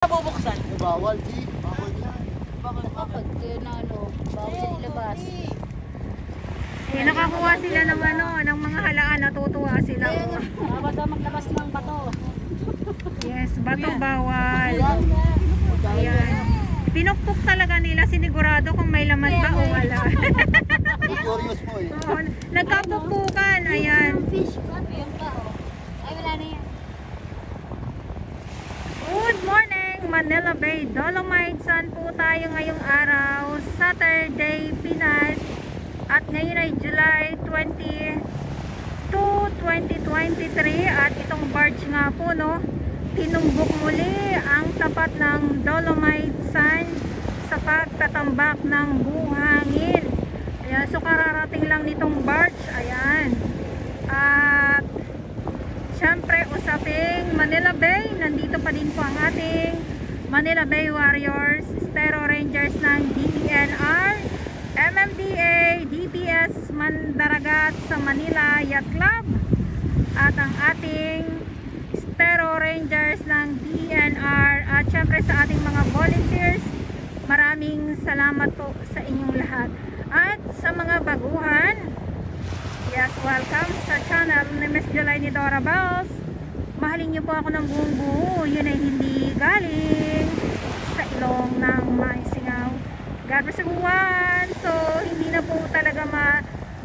Bubuksan. Bawal, G. Bawal yan. Bakit Kapag bawal ilabas. Eh, nakakuha sila ng ng mga halaan, natutuwa sila. Bawal daw maglabas ng bato. Yes, bato bawal. Ayan. Pinukpok talaga nila, sinigurado kung may laman ba o wala. Curious mo eh. Oo, nagkapukpukan, ayan. Fish pa. Ayun pa, oh. Ay, wala na yan. Good morning, Manila Bay Dolomites. Saan po tayo ngayong araw? Saturday, Pinas. At ngayon ay July 22, 2023. At itong barge nga po, no, tinumbok muli ang tapat ng Dolomite Sand sa pagtatambak ng buhangin. Ayan, so kararating lang nitong barge. Ayan. At syempre, usaping Manila Bay, nandito pa din po ang ating Manila Bay Warriors, Estero Rangers ng DENR, MMDA, DPS Mandaragat sa Manila Yacht Club, at ang ating Estero Rangers ng DENR, at syempre sa ating mga volunteers. Maraming salamat po sa inyong lahat. At sa mga baguhan, yes, welcome sa channel ni Miss July ni Dora Bells. Mahalin niyo po ako ng buong buo. Yun ay hindi galing sa ilong ng maisingaw. God bless everyone. So, hindi na po talaga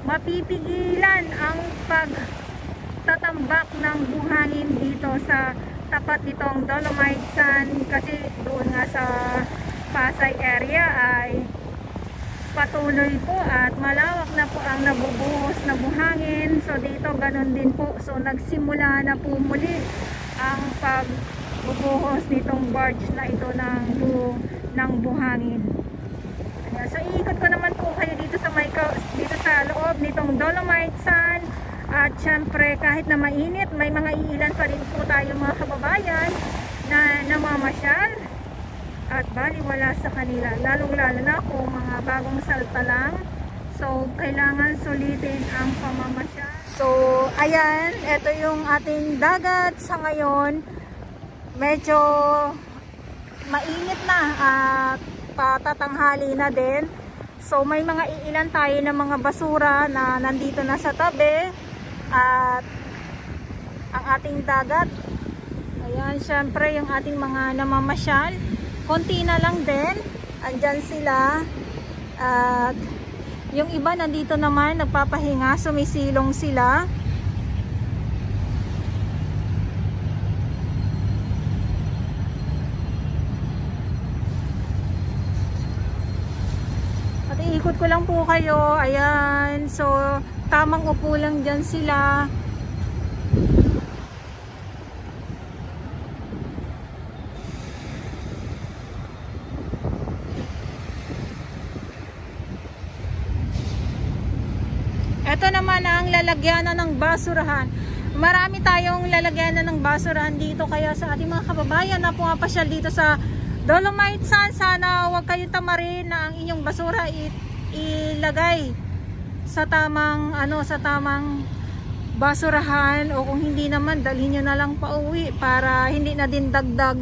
mapipigilan ang pagtatambak ng buhangin dito sa tapat nitong Dolomite Sand. Kasi doon nga sa Pasay area ay patuloy po at malawak na po ang nabubuhos na buhangin. So dito ganun din po. So nagsimula na po muli ang pagbubuhos nitong barge na ito ng buhangin. Ayan. So iikot ko naman po kayo dito sa loob nitong Dolomite Sand. At syempre kahit na mainit, may mga iilan pa rin po tayo mga kababayan na namamasyal. At baliwala sa kanila, lalong lalo na kung mga bagong salta lang. So kailangan sulitin ang pamamasyal. So ayan, ito yung ating dagat sa ngayon. Medyo mainit na at patatanghali na din. So may mga iilan tayo ng mga basura na nandito na sa tabi. At ang ating dagat, ayan, syempre yung ating mga namamasyal, konti na lang din, andyan sila. At yung iba nandito naman nagpapahinga, sumisilong sila. At iikot ko lang po kayo. Ayan, so tamang upo lang dyan sila. Ito naman ang lalagyanan ng basurahan. Marami tayong lalagyanan ng basurahan dito, kaya sa ating mga kababayan na pumapasyal dito sa Dolomite Sand, sana huwag kayong tamarin na ang inyong basura ilagay sa tamang basurahan, o kung hindi naman dalhin nyo na lang pauwi para hindi na din dagdag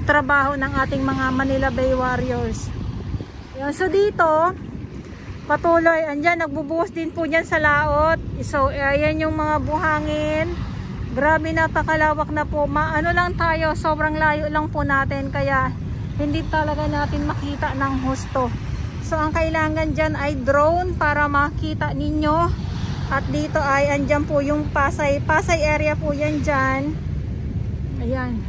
trabaho ng ating mga Manila Bay Warriors. So dito patuloy, andyan, nagbubuhos din po dyan sa laot. So, ayan yung mga buhangin. Grabe, napakalawak na po. Ano lang tayo, sobrang layo lang po natin. Kaya, hindi talaga natin makita ng husto. So, ang kailangan dyan ay drone para makita ninyo. At dito ay, andyan po yung Pasay area po yan dyan. Ayan.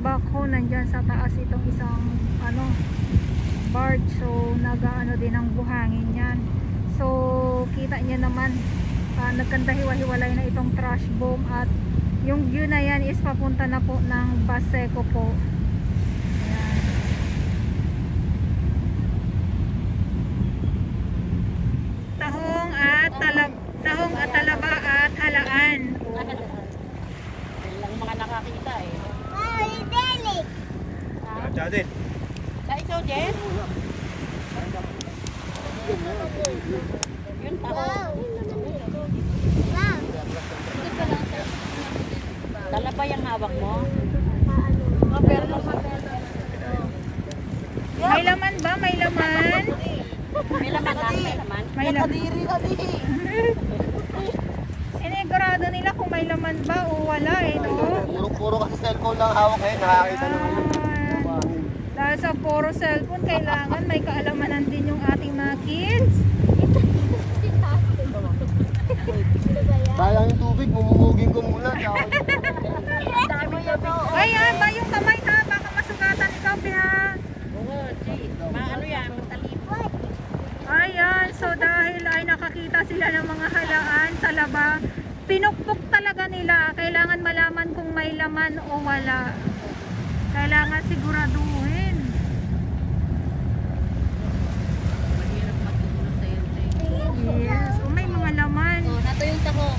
backhoe. Nandyan sa taas itong isang barge. So nagaano din ang buhangin yan. So kita niya naman, nagkandahiwa-hiwalay na itong trash boom, at yung view na yan is papunta na po ng Baseco po. Ayan. Tahong at talaba at halaan. Lang mga nakakita eh. Jadit. Sa ikaw, Jen? Yun tao. Talaba yung hawak mo? May laman ba? May laman? May laman lang, may laman. May laman. Sinigurado nila kung may laman ba o wala eh, no? Puro kasi cellphone lang hawak ngayon. Nakakita naman yun. Dahil sa puro cellphone, kailangan may kaalamanan din yung ating mga kids. Sayang yung tubig, mumumugin ko muna. Ay, ba yung kamay ha? Baka masugatan ikaw, ha? Oo, Jay. Ano yan? Matalipad. Ayan, so dahil ay nakakita sila ng mga halaan, talaba, pinukpok talaga nila. Kailangan malaman kung may laman o wala. Kailangan siguraduhin. Mahirap matulog sa'yo, Jay. Yes, o may mga laman. Oh, nato yung tako.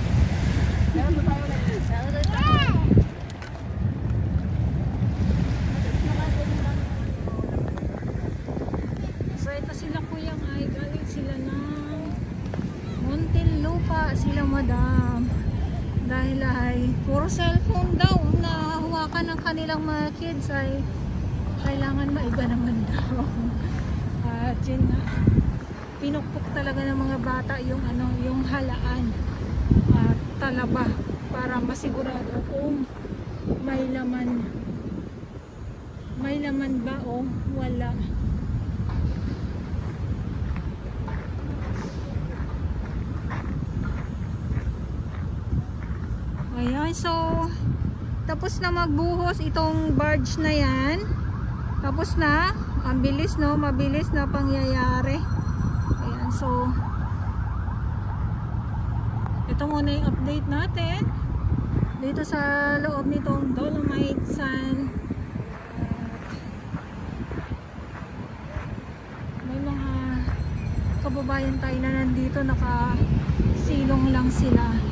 So ito sila kuyang ay galing sila ng Muntinlupa, sila madam. Dahil ay puro cellphone daw na hawakan ng kanilang mga kids, ay kailangan maiba naman daw. At yun na, pinukpok talaga ng mga bata yung yung halaan at talaba para masigurado kung may laman. May laman ba o wala. Ayan, so tapos na magbuhos itong barge na yan. Tapos na, ang bilis, no, mabilis na pangyayari. Ayan, so ito muna yung update natin dito sa loob nitong Dolomite Sand. May mga kababayan tayo na nandito, nakasilong lang sila.